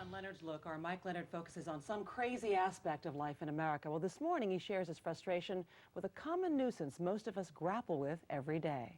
On Leonard's Look, our Mike Leonard focuses on some crazy aspect of life in America. Well, this morning he shares his frustration with a common nuisance most of us grapple with every day.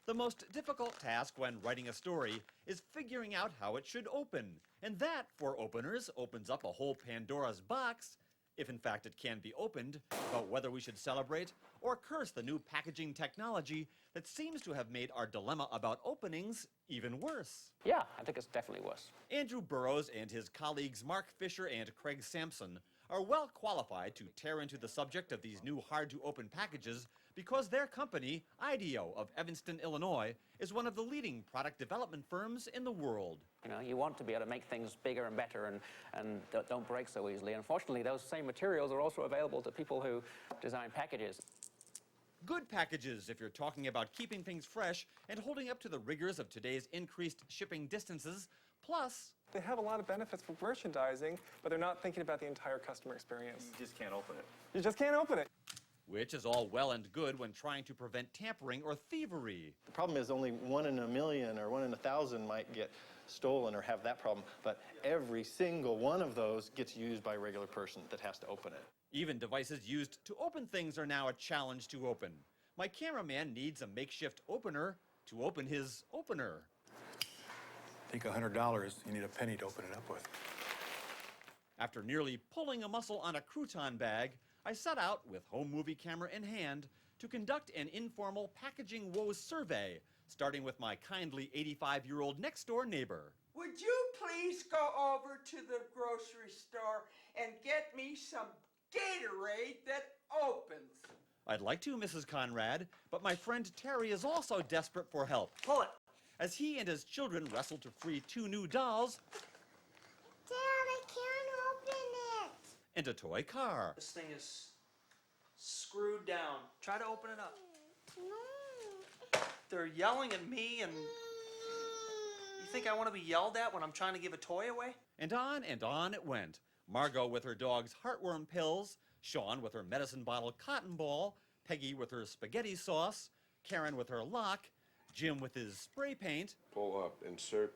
The most difficult task when writing a story is figuring out how it should open. And that, for openers, opens up a whole Pandora's box, if in fact it can be opened, about whether we should celebrate or curse the new packaging technology that seems to have made our dilemma about openings even worse. Yeah, I think it's definitely worse. Andrew Burrows and his colleagues Mark Fisher and Craig Sampson are well qualified to tear into the subject of these new hard-to-open packages because their company, IDEO of Evanston, Illinois, is one of the leading product development firms in the world. You know, you want to be able to make things bigger and better and don't break so easily. Unfortunately, those same materials are also available to people who design packages. Good packages if you're talking about keeping things fresh and holding up to the rigors of today's increased shipping distances. Plus, they have a lot of benefits for merchandising, but they're not thinking about the entire customer experience. You just can't open it. You just can't open it. Which is all well and good when trying to prevent tampering or thievery. The problem is only 1 in a million or 1 in 1,000 might get stolen or have that problem, but every single one of those gets used by a regular person that has to open it. Even devices used to open things are now a challenge to open. My cameraman needs a makeshift opener to open his opener. Take $100, you need a penny to open it up with. After nearly pulling a muscle on a crouton bag, I set out with home movie camera in hand to conduct an informal packaging woes survey, starting with my kindly 85-year-old next-door neighbor. Would you please go over to the grocery store and get me some Gatorade that opens? I'd like to, Mrs. Conrad, but my friend Terry is also desperate for help. Pull it. As he and his children wrestle to free 2 new dolls. Dad, I can't open it. And a toy car. This thing is screwed down. Try to open it up. No. They're yelling at me, and you think I want to be yelled at when I'm trying to give a toy away? And on it went. Margot with her dog's heartworm pills, Sean with her medicine bottle cotton ball, Peggy with her spaghetti sauce, Karen with her lock, Jim with his spray paint. Pull up, insert,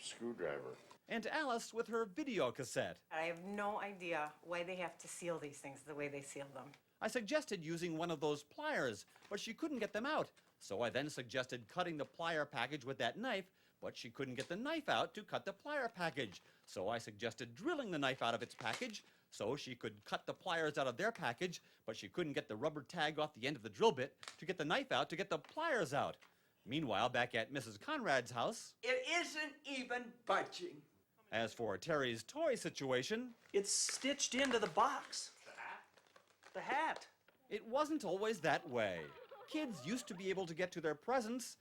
screwdriver. And Alice with her video cassette. I have no idea why they have to seal these things the way they seal them. I suggested using one of those pliers, but she couldn't get them out. So I then suggested cutting the plier package with that knife, but she couldn't get the knife out to cut the plier package. So I suggested drilling the knife out of its package so she could cut the pliers out of their package, but she couldn't get the rubber tag off the end of the drill bit to get the knife out to get the pliers out. Meanwhile, back at Mrs. Conrad's house, It isn't even budging. As for Terry's toy situation, It's stitched into the box. The hat? The hat. it wasn't always that way. Kids used to be able to get to their presents,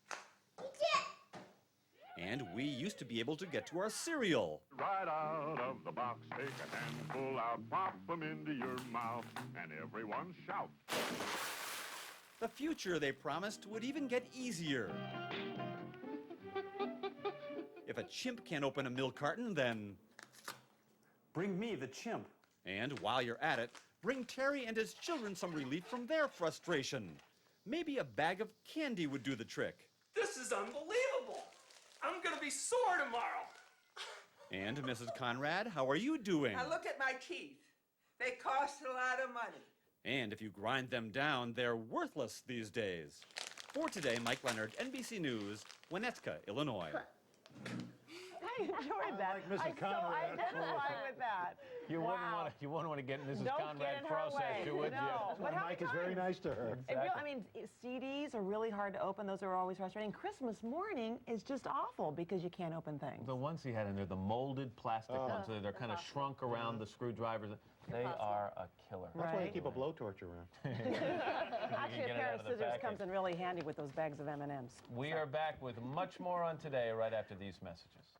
and we used to be able to get to our cereal. Right out of the box, take a handful out, pop them into your mouth, and everyone shout. The future, they promised, would even get easier. If a chimp can't open a milk carton, then bring me the chimp. And while you're at it, bring Terry and his children some relief from their frustration. Maybe a bag of candy would do the trick. This is unbelievable. I'm going to be sore tomorrow. And Mrs. Conrad, how are you doing? Now look at my teeth. They cost a lot of money. And if you grind them down, they're worthless these days. For today, Mike Leonard, NBC News, Winnetka, Illinois. I enjoyed that. Like Mrs. Conrad. I identify with that. You wouldn't want to get Mrs. Don't Conrad get in her processed, way. would No. you? But how Mike many is very times? nice to her. I mean, CDs are really hard to open. Those are always frustrating. Christmas morning is just awful because you can't open things. The ones he had in there, the molded plastic ones, they're kind of shrunk around the screwdrivers. They are a killer. That's why you keep a blowtorch around. Actually, a pair of scissors comes in really handy with those bags of M&Ms. We are back with much more on Today right after these messages.